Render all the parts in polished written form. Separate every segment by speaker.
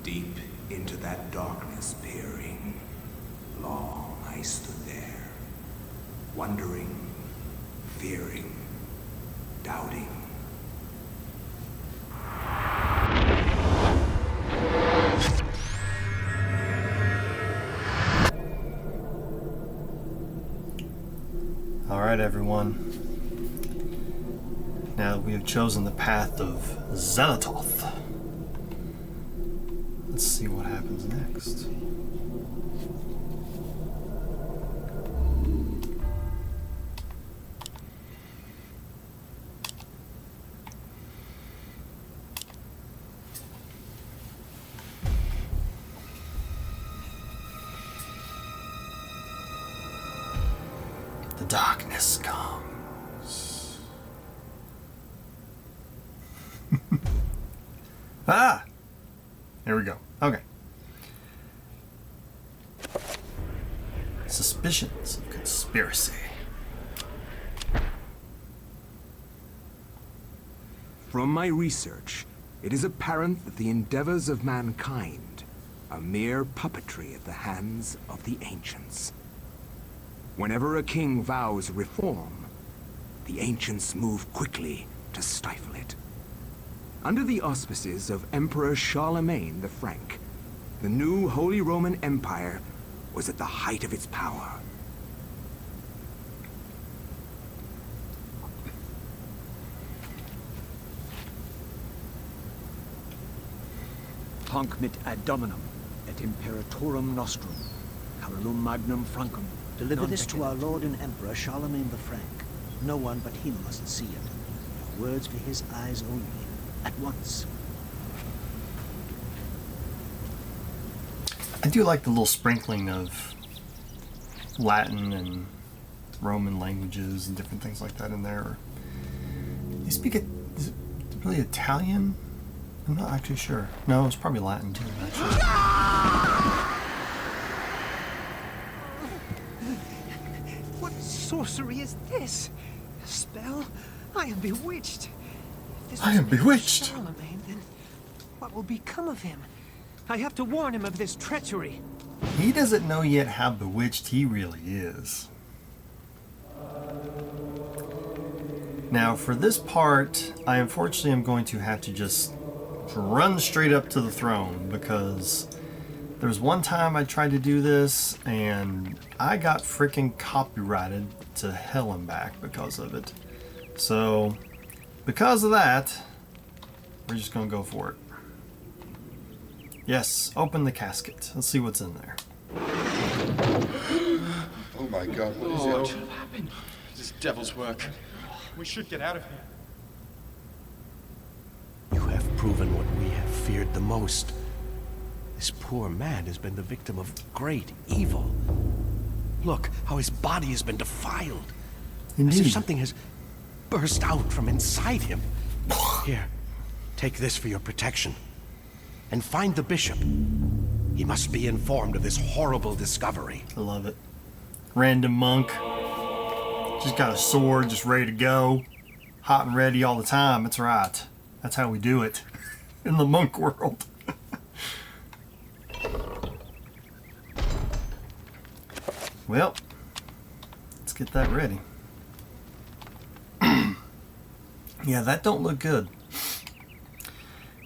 Speaker 1: Deep into that darkness peering, long I stood there, wondering, fearing, doubting.
Speaker 2: Alright everyone, now that we have chosen the path of Xel'latoth, let's see what happens next. The darkness comes. Ah! There we go. Okay. Suspicions of conspiracy.
Speaker 1: From my research, it is apparent that the endeavors of mankind are mere puppetry at the hands of the ancients. Whenever a king vows reform, the ancients move quickly to stifle it. Under the auspices of Emperor Charlamagne the Frank, the new Holy Roman Empire was at the height of its power.
Speaker 3: Hanc mit ad dominum et imperatorum nostrum, Carolum magnum francum.
Speaker 4: Deliver this to our Lord and Emperor Charlemagne the Frank. No one but him must see it. Your words for his eyes only. At once.
Speaker 2: I do like the little sprinkling of Latin and Roman languages and different things like that in there. They speak it, is it really Italian? I'm not actually sure. No, it's probably Latin too, actually.
Speaker 5: What sorcery is this? A spell? I am bewitched. If this
Speaker 2: I am
Speaker 5: was
Speaker 2: bewitched.
Speaker 5: Charlemagne, then what will become of him? I have to warn him of this treachery.
Speaker 2: He doesn't know yet how bewitched he really is. Now, for this part, I unfortunately am going to have to just run straight up to the throne, because there was one time I tried to do this and I got freaking copyrighted to hell and back because of it. So, because of that, we're just gonna go for it. Yes, open the casket. Let's see what's in there.
Speaker 6: Oh my god, what is
Speaker 7: What
Speaker 6: it?
Speaker 7: happened? This devil's work. We should get out of here.
Speaker 8: You have proven what we have feared the most. This poor man has been the victim of great evil. Look how his body has been defiled. As if
Speaker 2: Indeed.
Speaker 8: something has burst out from inside him. Here, take this for your protection. And find the bishop. He must be informed of this horrible discovery.
Speaker 2: I love it. Random monk. Just got a sword, just ready to go. Hot and ready all the time. That's right. That's how we do it in the monk world. Well, let's get that ready. Yeah, that don't look good.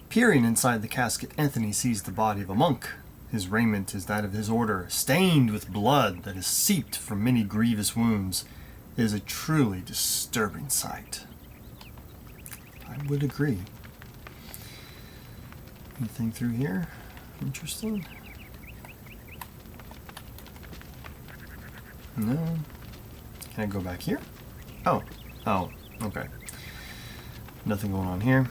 Speaker 2: Peering inside the casket, Anthony sees the body of a monk. His raiment is that of his order, stained with blood that has seeped from many grievous wounds. It is a truly disturbing sight. I would agree. Anything through here? Interesting? No. Can I go back here? Oh. Oh, okay. Nothing going on here.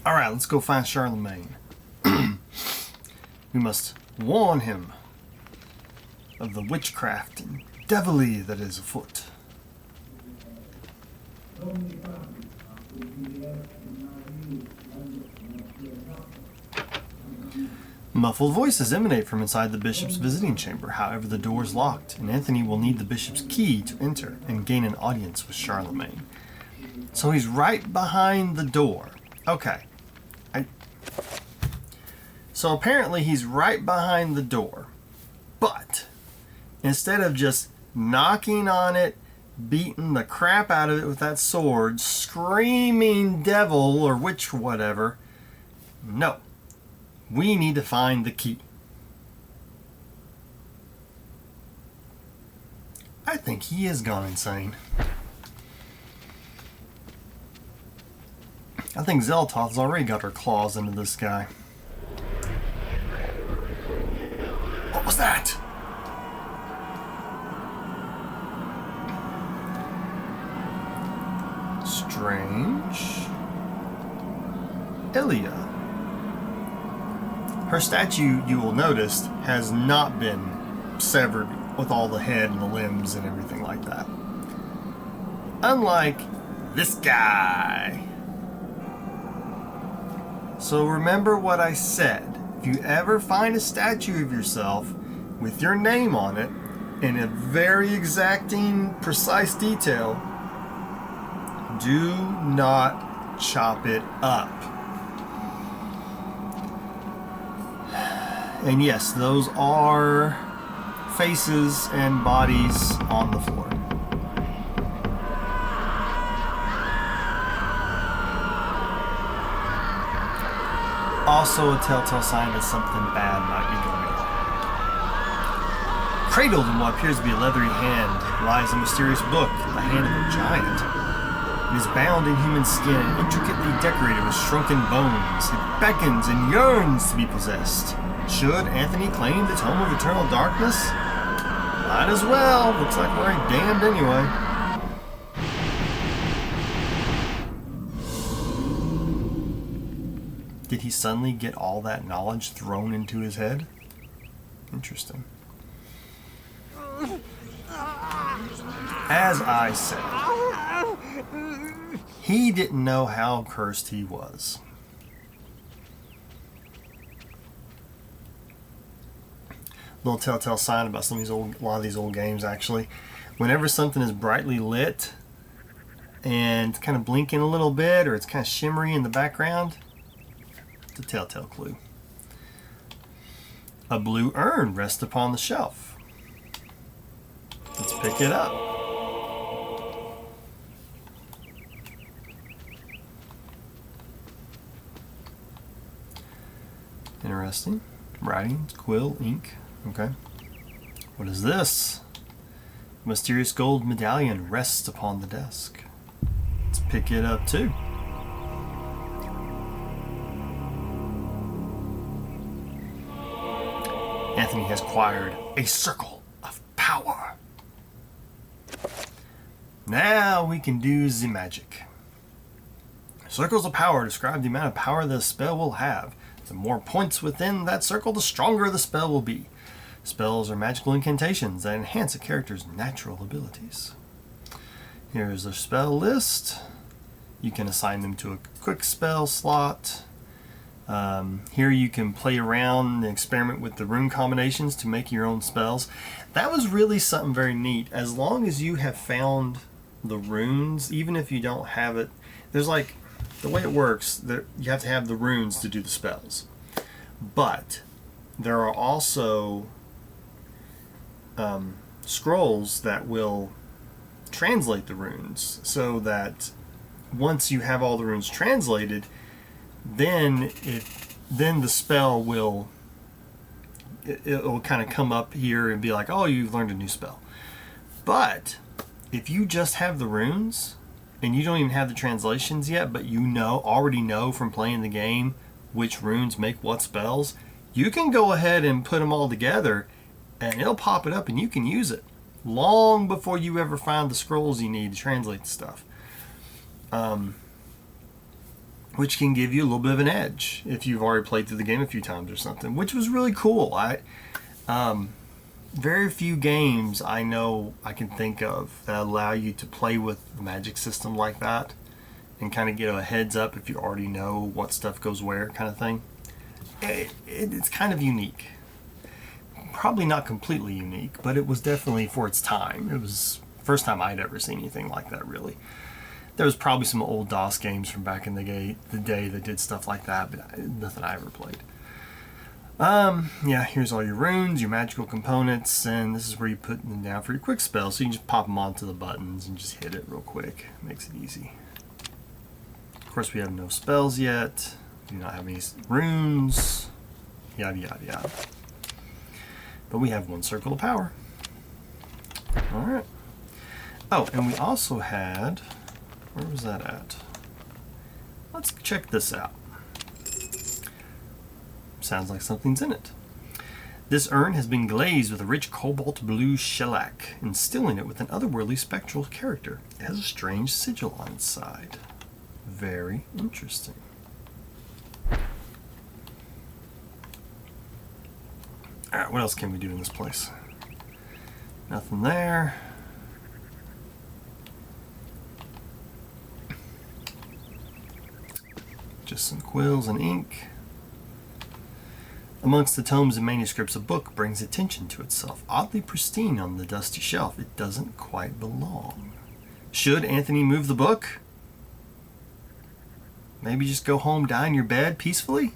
Speaker 2: Alright, let's go find Charlemagne. We must warn him of the witchcraft and devilry that is afoot. Muffled voices emanate from inside the bishop's visiting chamber. However, the door is locked, and Anthony will need the bishop's key to enter and gain an audience with So he's right behind the door. Okay. So apparently he's right behind the door. But instead of just knocking on it, beating the crap out of it with that sword, screaming devil or witch or whatever, no. We need to find the key. I think he has gone insane. I think Xel'latoth's already got her claws into this guy. What was that? Strange. Ilia. Her statue, you will notice, has not been severed with all the head and the limbs and everything like that. Unlike this guy. So remember what I said. If you ever find a statue of yourself with your name on it in a very exacting, precise detail, do not chop it up. And yes, those are faces and bodies on the floor. Also a telltale sign that something bad might be going on. Cradled in what appears to be a leathery hand lies a mysterious book, the hand of a giant. It is bound in human skin and intricately decorated with shrunken bones. It beckons and yearns to be possessed. Should Anthony claim the Tome of Eternal Darkness? Might as well. Looks like we're damned anyway. Did he suddenly get all that knowledge thrown into his head? Interesting. As I said, he didn't know how cursed he was. Little telltale sign about a lot of these old games actually. Whenever something is brightly lit and kind of blinking a little bit, or it's kind of shimmery in the background, it's a telltale clue. A blue urn rests upon the shelf. Let's pick it up. Interesting. Writing, quill, ink. Okay. What is this? A mysterious gold medallion rests upon the desk. Let's pick it up too. Anthony has acquired a circle of power. Now we can do the magic. Circles of power describe the amount of power the spell will have. The more points within that circle, the stronger the spell will be. Spells are magical incantations that enhance a character's natural abilities. Here's a spell list. You can assign them to a quick spell slot. Here you can play around and experiment with the rune combinations to make your own spells. That was really something very neat. As long as you have found the runes, even if you don't have it, there's like, the way it works, you have to have the runes to do the spells. But there are also scrolls that will translate the runes, so that once you have all the runes translated, then the spell will it'll kind of come up here and be like, oh, you've learned a new spell. But if you just have the runes and you don't even have the translations yet, but you already know from playing the game which runes make what spells, you can go ahead and put them all together and it'll pop it up and you can use it long before you ever find the scrolls you need to translate the stuff. Which can give you a little bit of an edge if you've already played through the game a few times or something, which was really cool. Very few games I know I can think of that allow you to play with the magic system like that and kind of get a heads up if you already know what stuff goes where, kind of thing. It's kind of unique. Probably not completely unique, but it was definitely for its time. It was the first time I'd ever seen anything like that, really. There was probably some old DOS games from back in the day that did stuff like that, but nothing I ever played. Yeah, here's all your runes, your magical components, and this is where you put them down for your quick spells. So you can just pop them onto the buttons and just hit it real quick. Makes it easy. Of course, we have no spells yet. Do not have any runes. Yada, yada, yada. But we have one circle of power. Alright. Oh, and we also had... Where was that at? Let's check this out. Sounds like something's in it. This urn has been glazed with a rich cobalt blue shellac, instilling it with an otherworldly spectral character. It has a strange sigil on its side. Very interesting. Alright, what else can we do in this place? Nothing there. Just some quills and ink. Amongst the tomes and manuscripts, a book brings attention to itself. Oddly pristine on the dusty shelf, it doesn't quite belong. Should Anthony move the book? Maybe just go home, die in your bed peacefully?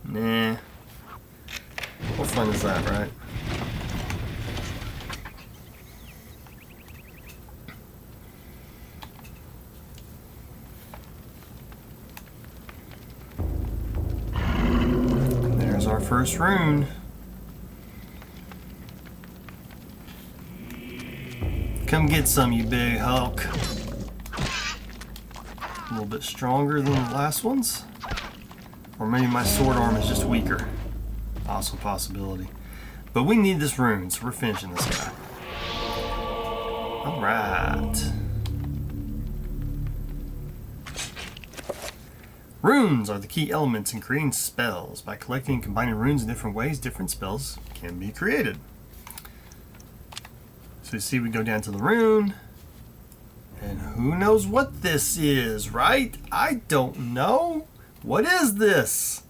Speaker 2: Nah. What fun is that, right? There's our first rune. Come get some, you big Hulk. A little bit stronger than the last ones. Or maybe my sword arm is just weaker. Also a possibility. But we need this rune, so we're finishing this guy. Alright. Runes are the key elements in creating spells. By collecting and combining runes in different ways, different spells can be created. So you see we go down to the rune. And who knows what this is, right? I don't know. What is this?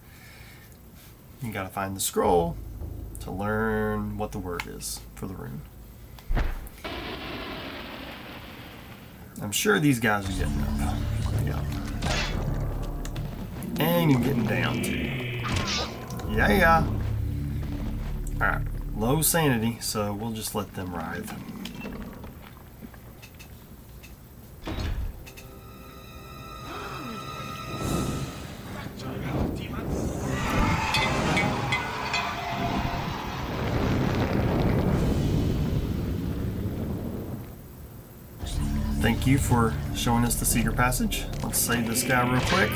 Speaker 2: You gotta find the scroll to learn what the word is for the rune. I'm sure these guys are getting up. Yeah. And you're getting down too. Yeah. Alright. Low sanity, so we'll just let them writhe. Thank you for showing us the secret passage. Let's save this guy real quick.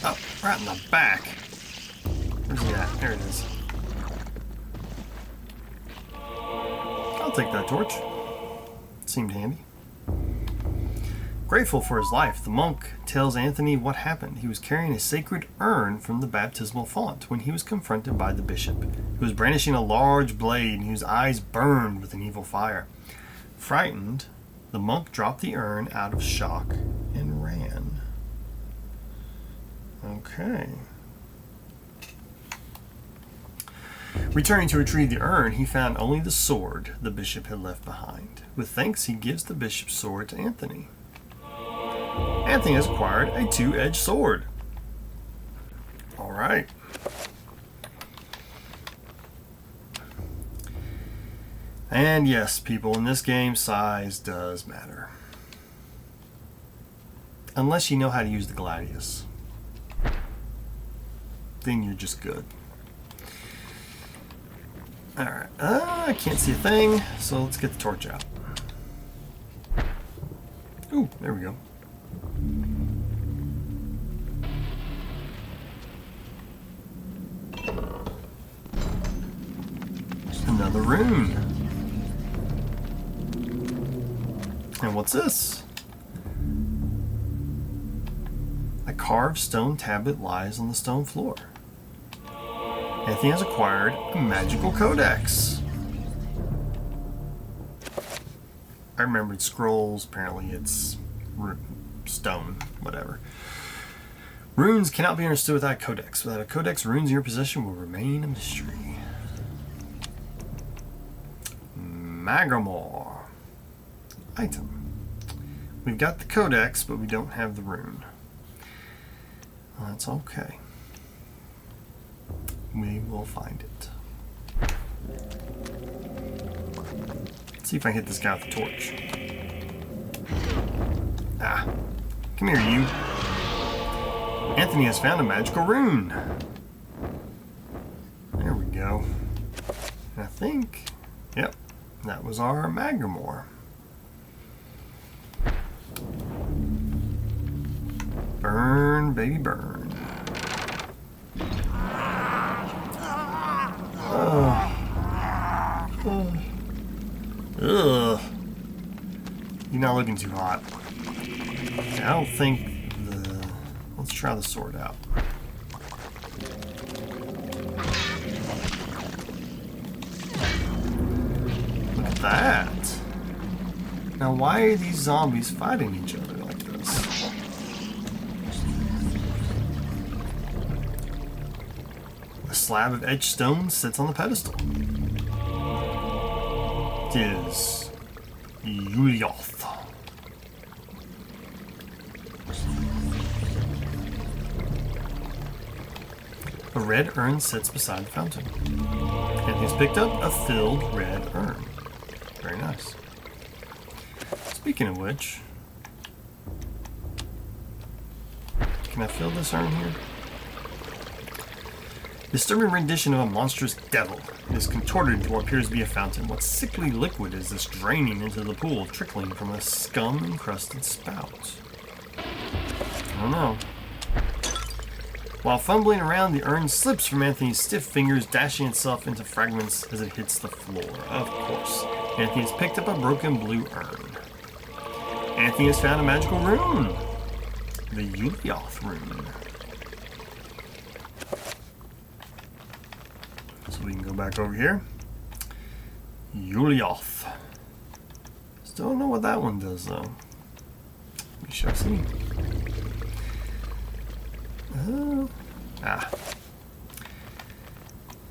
Speaker 2: Oh, right in the back. Where's he at? There it is. I'll take that torch. Seemed handy. Grateful for his life, the monk tells Anthony what happened. He was carrying a sacred urn from the baptismal font when he was confronted by the bishop, who was brandishing a large blade and whose eyes burned with an evil fire. Frightened, the monk dropped the urn out of shock and ran. Okay. Returning to retrieve the urn, he found only the sword the bishop had left behind. With thanks, he gives the bishop's sword to Anthony. Anthony has acquired a two-edged sword. Alright. And yes, people, in this game, size does matter. Unless you know how to use the gladius. Then you're just good. Alright. I can't see a thing, so let's get the torch out. Ooh, there we go. Another rune. And what's this? A carved stone tablet lies on the stone floor. Anthony has acquired a magical codex. I remembered scrolls. Apparently it's stone, whatever. Runes cannot be understood without a codex. Without a codex, runes in your possession will remain a mystery. Magramore. Item. We've got the codex, but we don't have the rune. That's okay. We will find it. Let's see if I hit this guy with the torch. Ah. Come here, you. Anthony has found a magical rune. There we go. And I think, yep, that was our Magramore. Burn, baby, burn. Ugh. You're not looking too hot. Okay, I don't think the... Let's try the sword out. Look at that. Now why are these zombies fighting each other like this? A slab of etched stone sits on the pedestal. It is Ulyaoth. A red urn sits beside the fountain. Anthony's picked up a filled red urn. Very nice. Speaking of which, can I fill this urn here? Disturbing rendition of a monstrous devil. It is contorted into what appears to be a fountain. What sickly liquid is this draining into the pool, trickling from a scum-encrusted spout? I don't know. While fumbling around, the urn slips from Anthony's stiff fingers, dashing itself into fragments as it hits the floor. Of course, Anthony has picked up a broken blue urn. Anthony has found a magical rune. The Ulyaoth rune. So we can go back over here. Ulyaoth. Still don't know what that one does though. We shall see.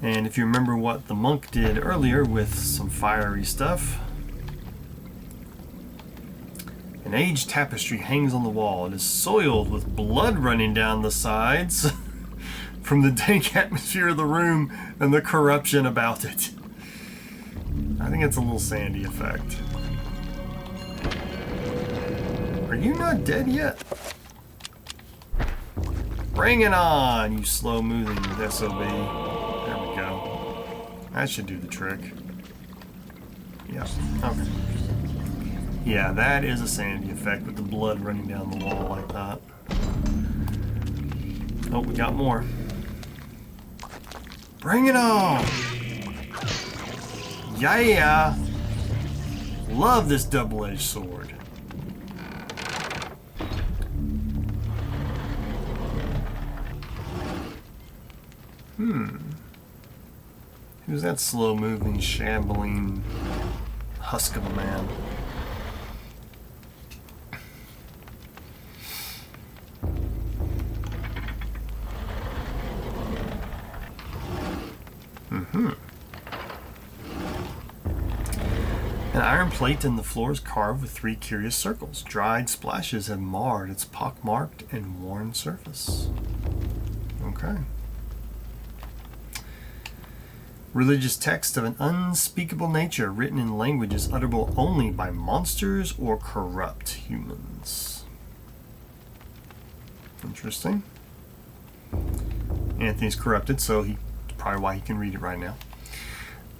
Speaker 2: And if you remember what the monk did earlier with some fiery stuff, an aged tapestry hangs on the wall. It is soiled with blood running down the sides from the dank atmosphere of the room and the corruption about it. I think it's a little Sanity Effect. Are you not dead yet? Bring it on, you slow-moving SOB. There we go. That should do the trick. Yep. Okay. Yeah, that is a Sanity Effect with the blood running down the wall like that. Oh, we got more. Bring it on! Yeah! Love this double-edged sword. Who's that slow-moving, shambling husk of a man? An iron plate in the floor is carved with 3 curious circles. Dried splashes have marred its pockmarked and worn surface. Okay. Religious text of an unspeakable nature written in languages utterable only by monsters or corrupt humans. Interesting. Anthony's corrupted, so that's probably why he can read it right now.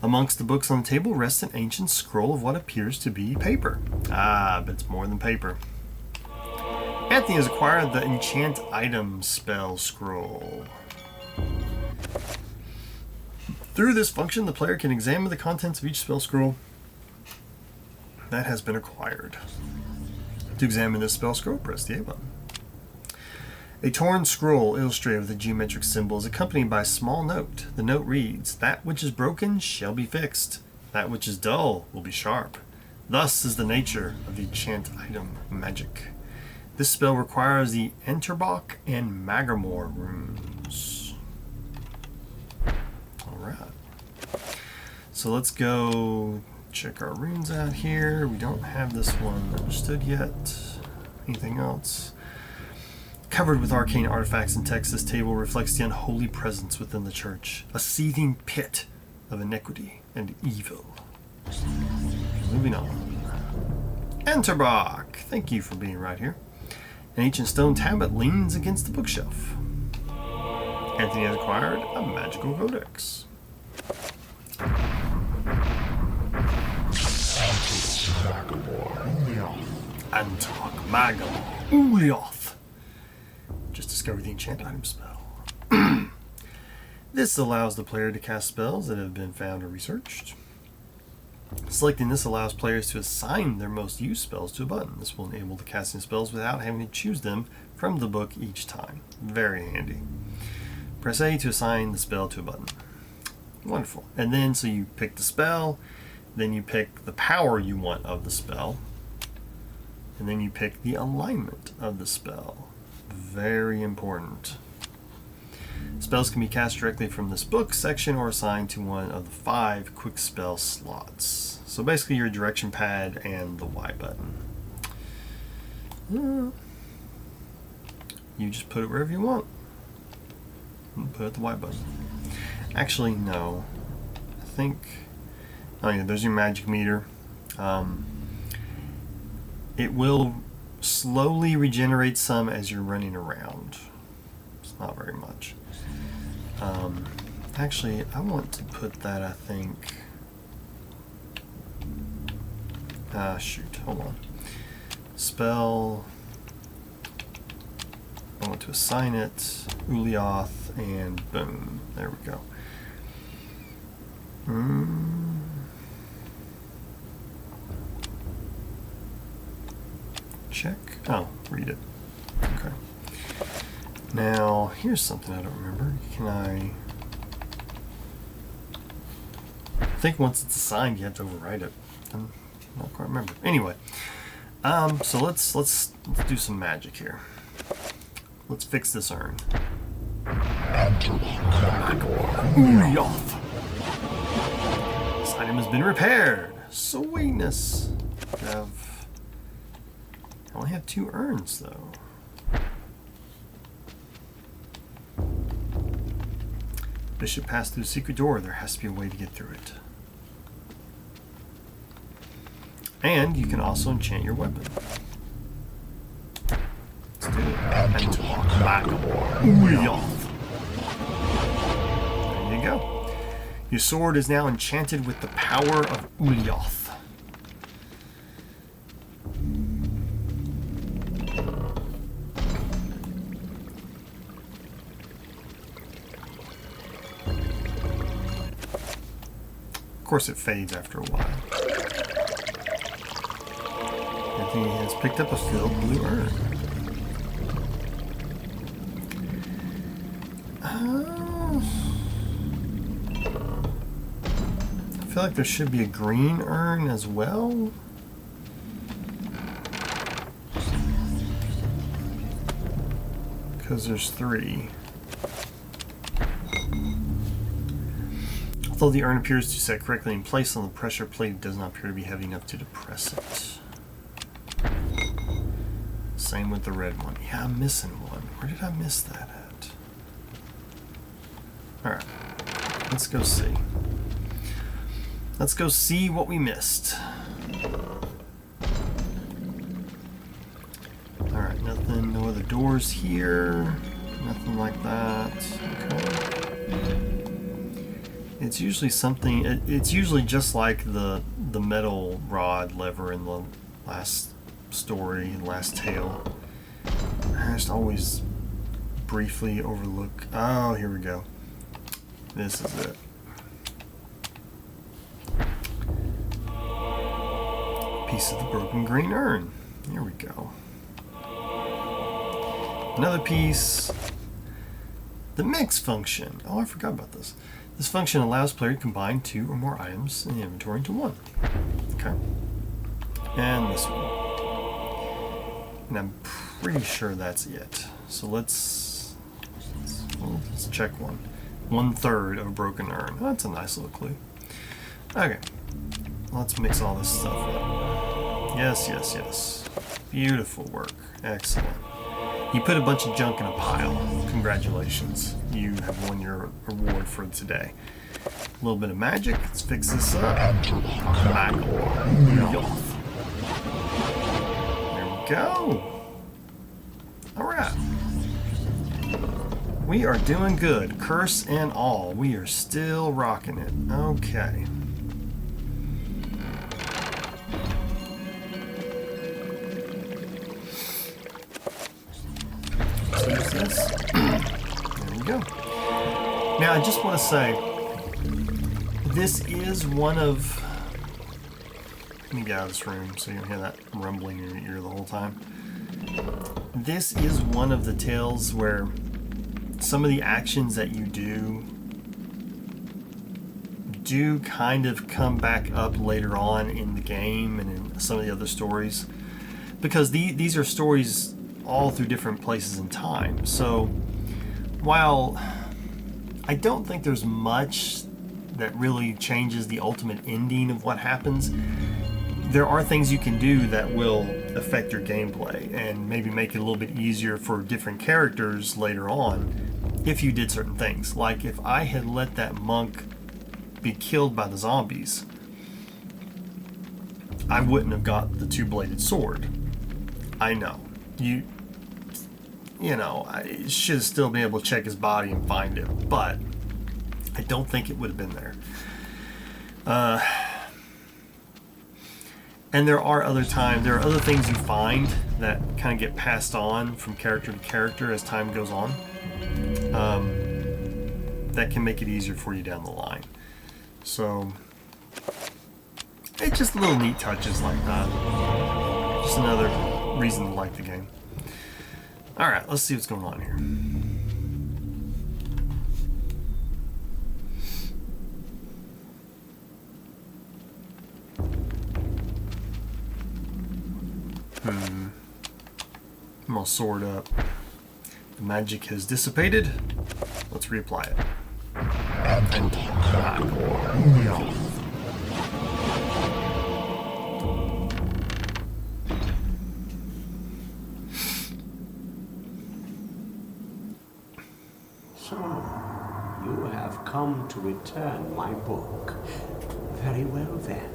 Speaker 2: Amongst the books on the table rests an ancient scroll of what appears to be paper. Ah, but it's more than paper. Anthony has acquired the Enchant Item spell scroll. Through this function, the player can examine the contents of each spell scroll that has been acquired. To examine this spell scroll, press the A button. A torn scroll illustrated with a geometric symbol is accompanied by a small note. The note reads, "That which is broken shall be fixed. That which is dull will be sharp. Thus is the nature of the Enchant Item magic. This spell requires the Enterbach and Magramore runes." Alright. So let's go check our runes out here. We don't have this one understood yet. Anything else? Covered with arcane artifacts and text, this table reflects the unholy presence within the church, a seething pit of iniquity and evil. Moving on. Enterbach, thank you for being right here. An ancient stone tablet leans against the bookshelf. Anthony has acquired a magical codex. Antok Magor Ulyaoth. Just discovered the Enchant Item spell. This allows the player to cast spells that have been found or researched. Selecting this allows players to assign their most used spells to a button. This will enable the casting spells without having to choose them from the book each time. Very handy. Press A to assign the spell to a button. Wonderful. And then, so you pick the spell, then you pick the power you want of the spell, and then you pick the alignment of the spell. Very important. Spells can be cast directly from this book section or assigned to one of the 5 quick spell slots. So basically your direction pad and the Y button. You just put it wherever you want. Put it at the Y button. Actually, no. I think... Oh yeah, there's your magic meter. It will slowly regenerate some as you're running around. It's not very much. Actually, I want to put that, I think... shoot, hold on. Spell... I want to assign it, Ulyaoth, and boom. There we go. Check. Oh, read it. Okay. Now, here's something I don't remember. Can I think once it's assigned, you have to overwrite it. I'm not quite remember. Anyway, so let's do some magic here. Let's fix this urn. Ulyaoth. This item has been repaired. Sweetness. I only have 2 urns though. Bishop passed through the secret door. There has to be a way to get through it. And you can also enchant your weapon. Let's do it. Antok Magor Ulyaoth. There you go. Your sword is now enchanted with the power of Ulyaoth. Of course, it fades after a while. Anthony has picked up a filled blue urn. I feel like there should be a green urn as well. Because there's 3. Although the urn appears to set correctly in place on the pressure plate, it does not appear to be heavy enough to depress it. Same with the red one. Yeah, I'm missing one. Where did I miss that at? Alright. Let's go see. Let's go see what we missed. Alright, nothing, no other doors here. Nothing like that. Okay. It's usually something, it's usually just like the metal rod lever in the last story, last tale. I just always briefly overlook. Oh, here we go. This is it. Piece of the broken green urn. Here we go. Another piece. The mix function. Oh, I forgot about this. This function allows player to combine 2 or more items in the inventory into one. Okay. And this one. And I'm pretty sure that's it. So let's check one. 1/3 of a broken urn. That's a nice little clue. Okay. Let's mix all this stuff up. Yes, yes, yes. Beautiful work. Excellent. You put a bunch of junk in a pile. Congratulations. You have won your reward for today. A little bit of magic. Let's fix this up. Ulyaoth. There we go. Alright. We are doing good. Curse and all. We are still rocking it. Okay. Let's use this. There we go. Now, I just want to say, this is one of... Let me get out of this room so you don't hear that rumbling in your ear the whole time. This is one of the tales where some of the actions that you do kind of come back up later on in the game and in some of the other stories, because these are stories all through different places in time. So while I don't think there's much that really changes the ultimate ending of what happens, there are things you can do that will affect your gameplay and maybe make it a little bit easier for different characters later on if you did certain things. Like if I had let that monk be killed by the zombies, I wouldn't have got the two-bladed sword. I know. You know, I should still be able to check his body and find it, but I don't think it would have been there. And there are other things you find that kind of get passed on from character to character as time goes on, that can make it easier for you down the line. So it's just little neat touches like that. Just another reason to like the game. Alright, let's see what's going on here. I'm all sword up. The magic has dissipated. Let's reapply it.
Speaker 6: So, you have come to return my book. Very well then.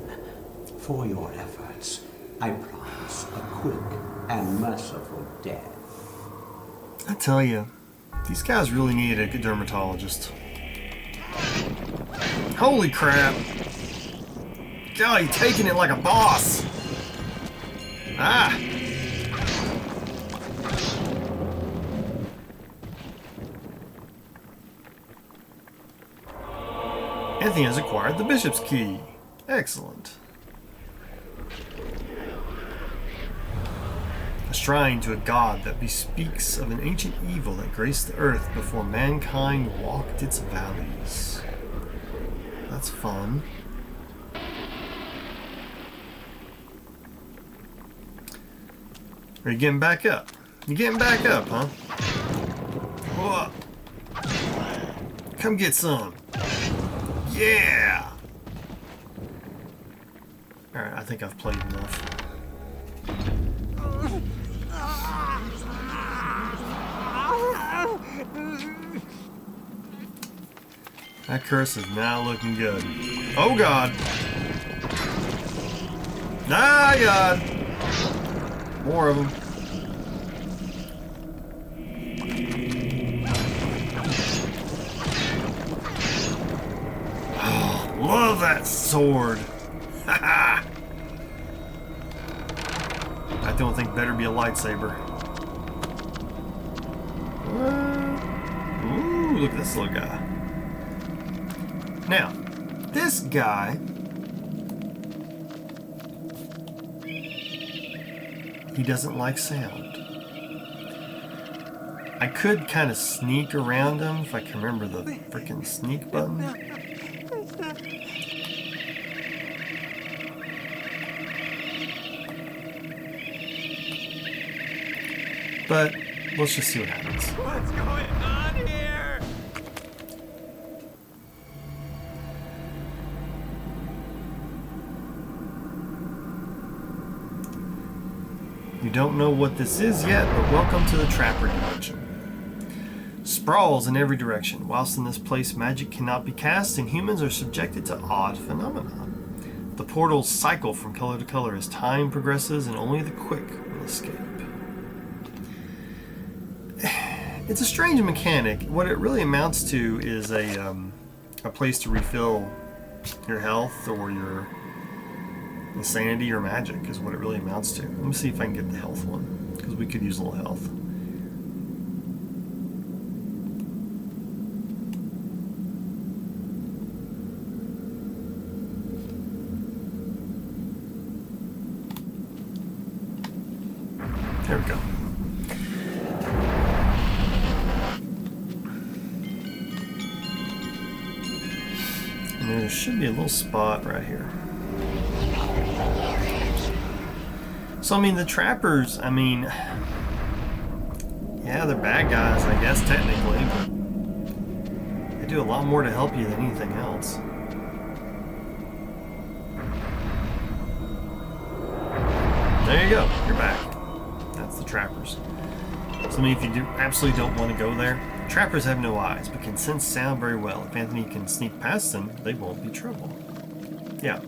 Speaker 6: For your efforts, I promise a quick and merciful death.
Speaker 2: I tell you, these guys really needed a dermatologist. Holy crap! God, he's taking it like a boss! Ah! Anthony has acquired the bishop's key. Excellent. A shrine to a god that bespeaks of an ancient evil that graced the earth before mankind walked its valleys. That's fun. Are you getting back up? You getting back up, huh? Whoa. Come get some. Yeah! Alright, I think I've played enough. That curse is now looking good. Oh god! Ah god! More of them. Oh, love that sword! Haha! I don't think better be a lightsaber. Ooh, look at this little guy. Now, this guy, he doesn't like sound. I could kind of sneak around him if I can remember the freaking sneak button. But let's just see what happens.
Speaker 5: What's going on here?
Speaker 2: You don't know what this is yet, but welcome to the Trapper dimension. Sprawls in every direction. Whilst in this place magic cannot be cast, and humans are subjected to odd phenomena. The portals cycle from color to color as time progresses, and only the quick will escape. It's a strange mechanic. What it really amounts to is a place to refill your health or your sanity or magic is what it really amounts to. Let me see if I can get the health one, because we could use a little health. There we go. And there should be a little spot right here. So, I mean, the trappers, I mean, yeah, they're bad guys, I guess, technically, but they do a lot more to help you than anything else. There you go, you're back. That's the trappers. So, I mean, if you absolutely don't want to go there, trappers have no eyes, but can sense sound very well. If Anthony can sneak past them, they won't be trouble. Yeah.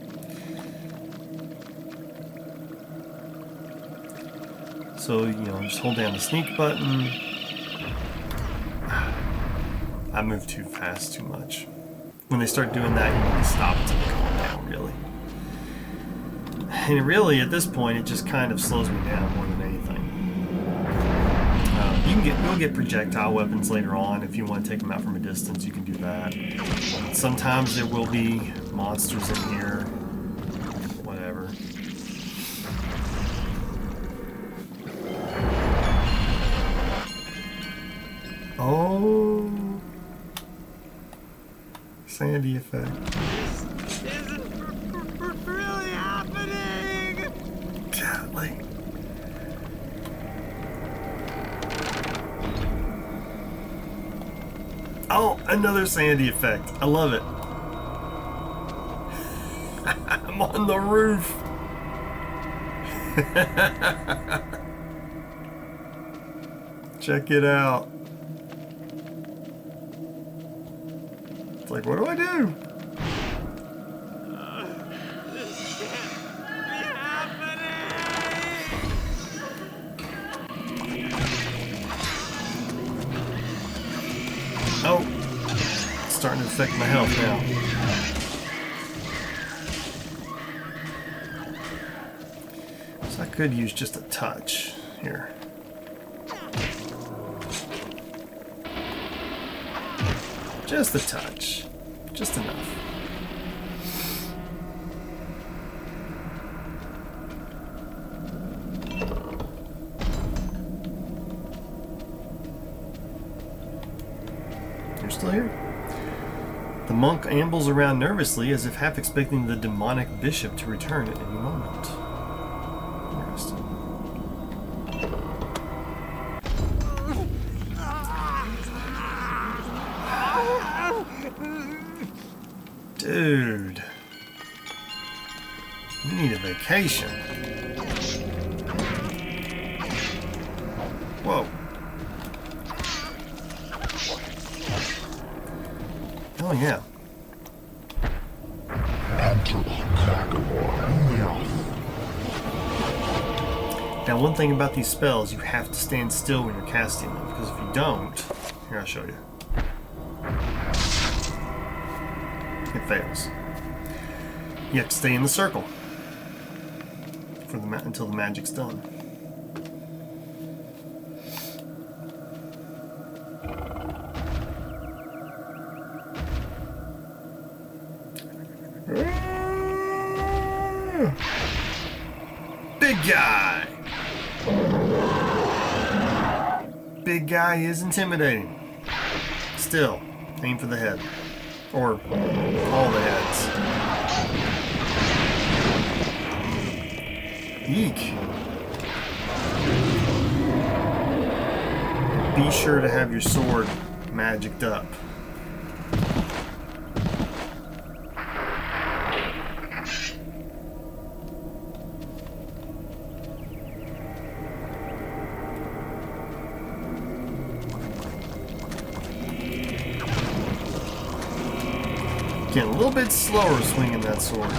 Speaker 2: So, you know, just hold down the sneak button. I move too fast, too much. When they start doing that, you need to stop until they calm down, really. And really, at this point, it just kind of slows me down more than anything. You'll get projectile weapons later on. If you want to take them out from a distance, you can do that. Sometimes there will be monsters in here. Whatever. Oh, Sanity Effect.
Speaker 5: This isn't really happening.
Speaker 2: Golly. Oh, another Sanity Effect. I love it. I'm on the roof. Check it out. It's like, what do I do?
Speaker 5: This can't be happening.
Speaker 2: Oh, it's starting to affect my health now. So I could use just a touch here. Just a touch. Just enough. You're still here? The monk ambles around nervously as if half expecting the demonic bishop to return at any moment. Interesting. Dude, you need a vacation. Whoa. Oh, yeah. Now, one thing about these spells, you have to stand still when you're casting them, because if you don't, here, I'll show you. It fails. You have to stay in the circle for until the magic's done. Big Guy! Big Guy is intimidating. Still, aim for the head. Or all the heads. Eek. Be sure to have your sword magicked up. Getting a little bit slower swinging that sword.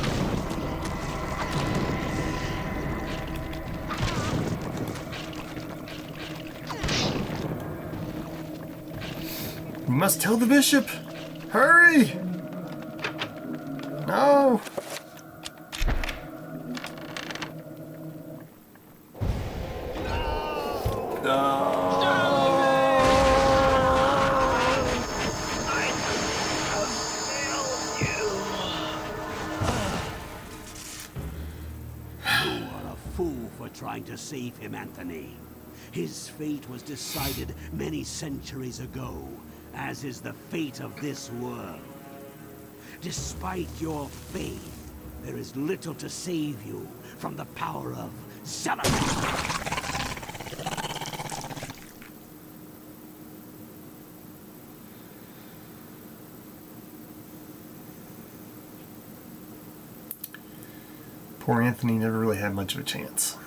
Speaker 2: You must tell the bishop! Hurry! No!
Speaker 6: Trying to save him, Anthony. His fate was decided many centuries ago, as is the fate of this world. Despite your faith, there is little to save you from the power of Xel'latoth.
Speaker 2: Poor Anthony never really had much of a chance.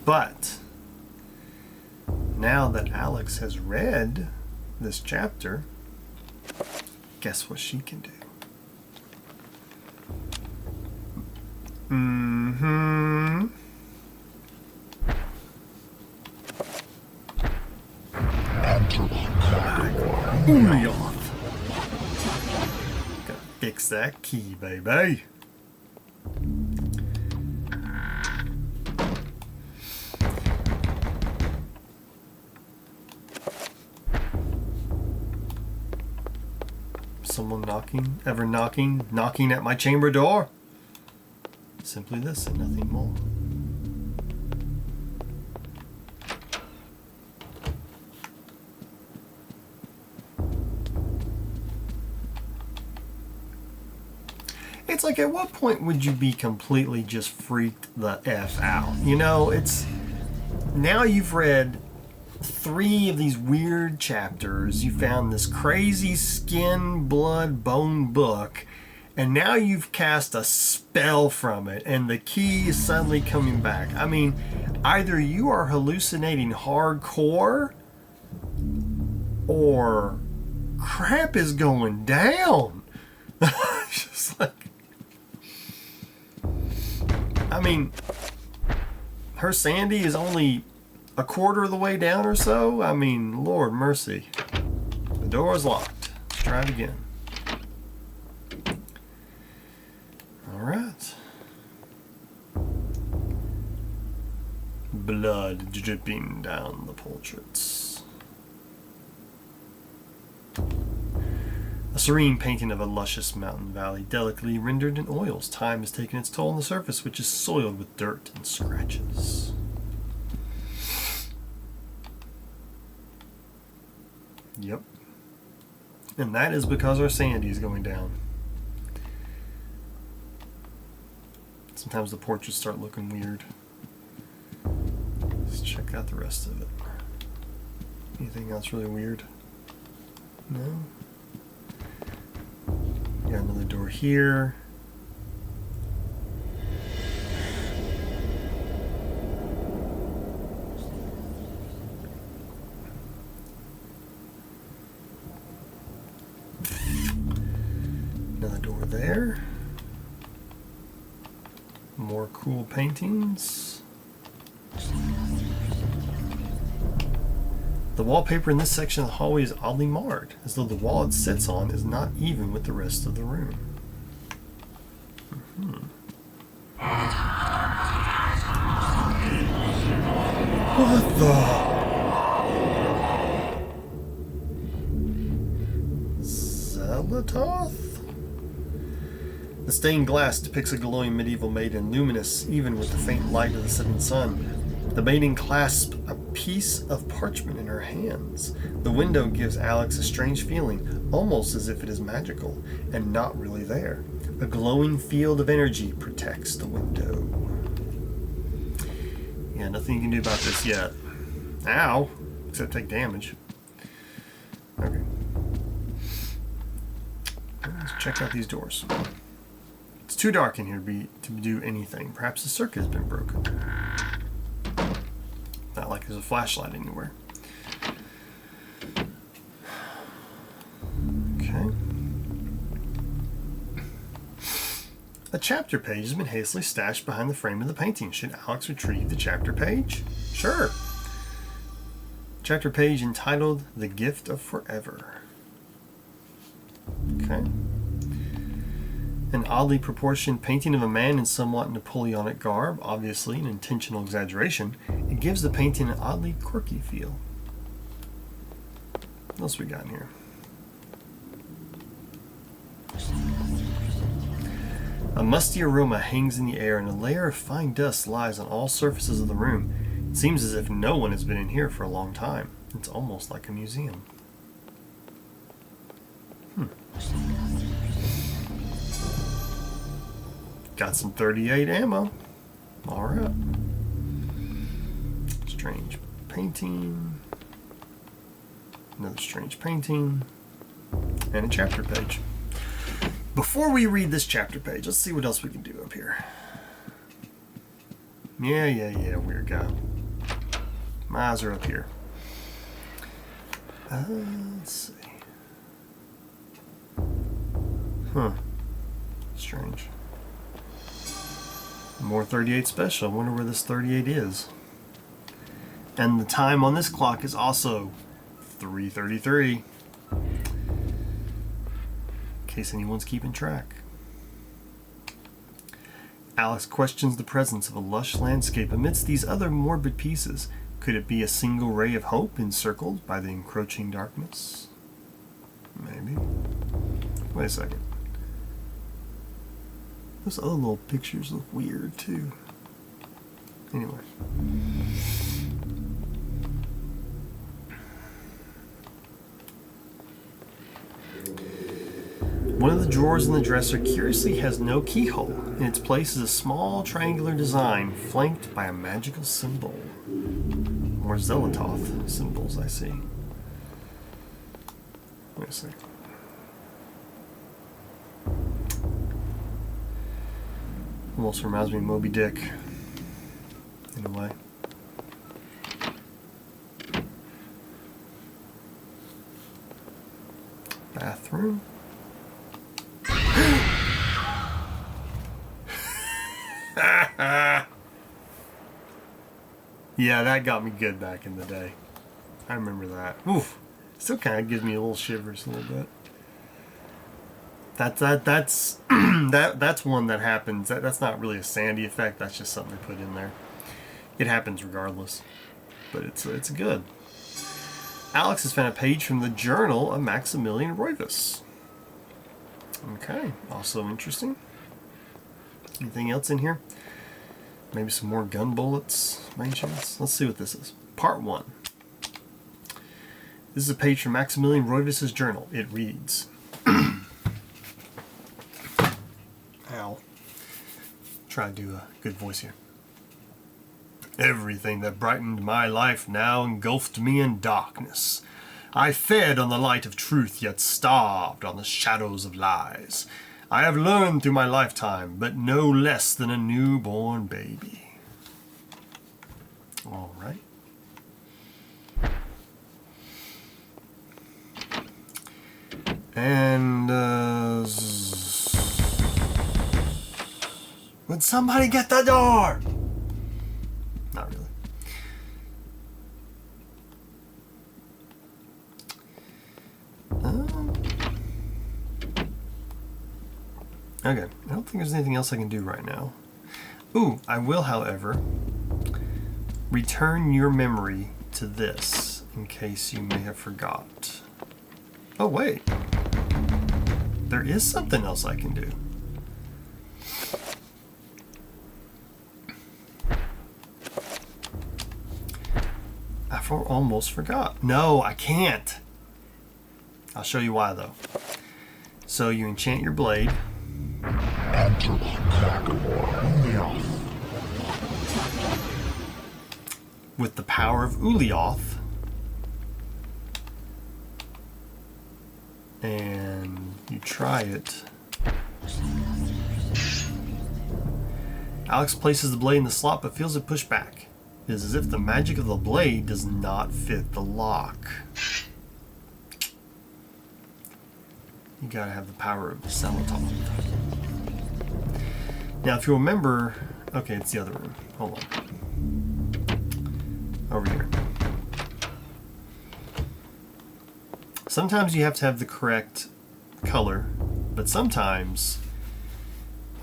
Speaker 2: But now that Alex has read this chapter, guess what she can do? Ulyaoth. Gotta fix that key, baby. Someone knocking? Ever knocking? Knocking at my chamber door? Simply this and nothing more. It's like, at what point would you be completely just freaked the F out? You know, it's... Now you've read 3 of these weird chapters, you found this crazy skin, blood, bone book, and now you've cast a spell from it, and the key is suddenly coming back. I mean, either you are hallucinating hardcore, or crap is going down. Just like... I mean, her sanity is only a quarter of the way down or so. I mean, Lord mercy. The door is locked. Let's try it again. Alright. Blood dripping down the portraits. A serene painting of a luscious mountain valley, delicately rendered in oils. Time has taken its toll on the surface, which is soiled with dirt and scratches. Yep. And that is because our sanity is going down. Sometimes the portraits start looking weird. Let's check out the rest of it. Anything else really weird? No? Got another door here. Another door there. More cool paintings. The wallpaper in this section of the hallway is oddly marred, as though the wall it sits on is not even with the rest of the room. What the? Xel'latoth? The stained glass depicts a glowing medieval maiden, luminous even with the faint light of the setting sun. The maiden clasps a piece of parchment in her hands. The window gives Alex a strange feeling, almost as if it is magical, and not really there. A glowing field of energy protects the window. Yeah, nothing you can do about this yet. Ow! Except take damage. Okay. Let's check out these doors. It's too dark in here to do anything. Perhaps the circuit has been broken. there's a flashlight anywhere. Okay. A chapter page has been hastily stashed behind the frame of the painting. Should Alex retrieve the chapter page? Sure. Chapter page entitled The Gift of Forever. Okay. An oddly proportioned painting of a man in somewhat Napoleonic garb, obviously an intentional exaggeration. It gives the painting an oddly quirky feel. What else we got in here? A musty aroma hangs in the air, and a layer of fine dust lies on all surfaces of the room. It seems as if no one has been in here for a long time. It's almost like a museum. Got some 38 ammo. Alright. Strange painting. Another strange painting. And a chapter page. Before we read this chapter page, let's see what else we can do up here. Yeah, weird guy. My eyes are up here. Let's see. Strange. More 38 special. I wonder where this 38 is. And the time on this clock is also 3:33. In case anyone's keeping track. Alex questions the presence of a lush landscape amidst these other morbid pieces. Could it be a single ray of hope encircled by the encroaching darkness? Maybe. Wait a second. Those other little pictures look weird too. Anyway. One of the drawers in the dresser curiously has no keyhole. In its place is a small triangular design flanked by a magical symbol. More Xel'latoth symbols, I see. Wait a second. Almost reminds me of Moby Dick. In a way. Bathroom. Yeah, that got me good back in the day. I remember that. Oof. Still kind of gives me a little shivers a little bit. That's that's one that happens. That's not really a Sanity effect. That's just something they put in there. It happens regardless, but it's good. Alex has found a page from the journal of Maximilian Roivas. Okay, also interesting. Anything else in here? Maybe some more gun bullets, by any chance? Let's see what this is. Part 1. This is a page from Maximilian Roivas' journal. It reads... Ow. Try to do a good voice here. Everything that brightened my life now engulfed me in darkness. I fed on the light of truth, yet starved on the shadows of lies. I have learned through my lifetime, but no less than a newborn baby. All right. And, would somebody get the door? Not really. Okay, I don't think there's anything else I can do right now. Ooh, I will, however, return your memory to this in case you may have forgot. Oh, wait. There is something else I can do. I almost forgot. No, I can't. I'll show you why, though. So you enchant your blade. With the power of Ulyaoth. And you try it. Alex places the blade in the slot but feels it push back. is as if the magic of the blade does not fit the lock. You gotta have the power of Xel'latoth. Now, if you remember, okay, it's the other room. Hold on. Over here. Sometimes you have to have the correct color, but sometimes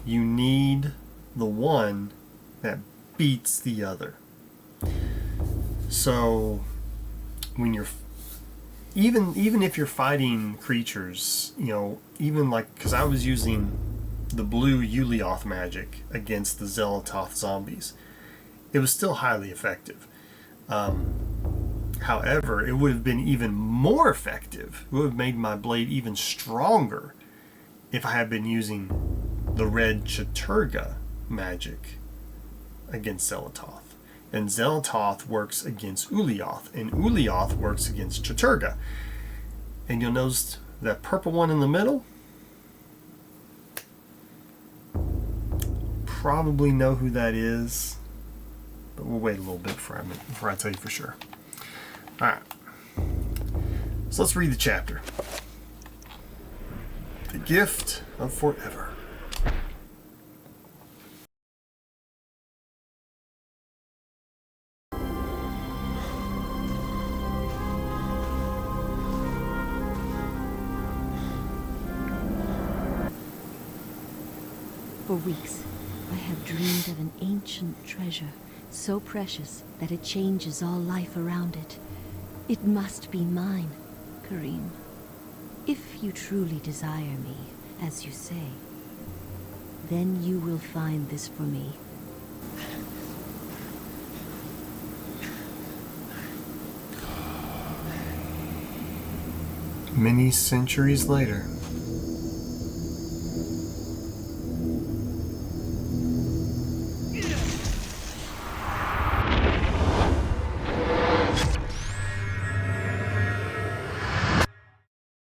Speaker 2: you need the one that beats the other. So when you're even if you're fighting creatures, you know, even like, because I was using the blue Ulyaoth magic against the Xel'latoth zombies, it was still highly effective. However, it would have been even more effective. It would have made my blade even stronger if I had been using the red Chaturga magic against Xel'latoth. And Xel'latoth works against Ulyaoth, and Ulyaoth works against Chaturga. And you'll notice that purple one in the middle, probably know who that is, but we'll wait a little bit before I tell you for sure. Alright, so let's read the chapter. The Gift of Forever.
Speaker 9: For weeks, I have dreamed of an ancient treasure, so precious that it changes all life around it. It must be mine, Karim. If you truly desire me, as you say, then you will find this for me.
Speaker 2: Many centuries later,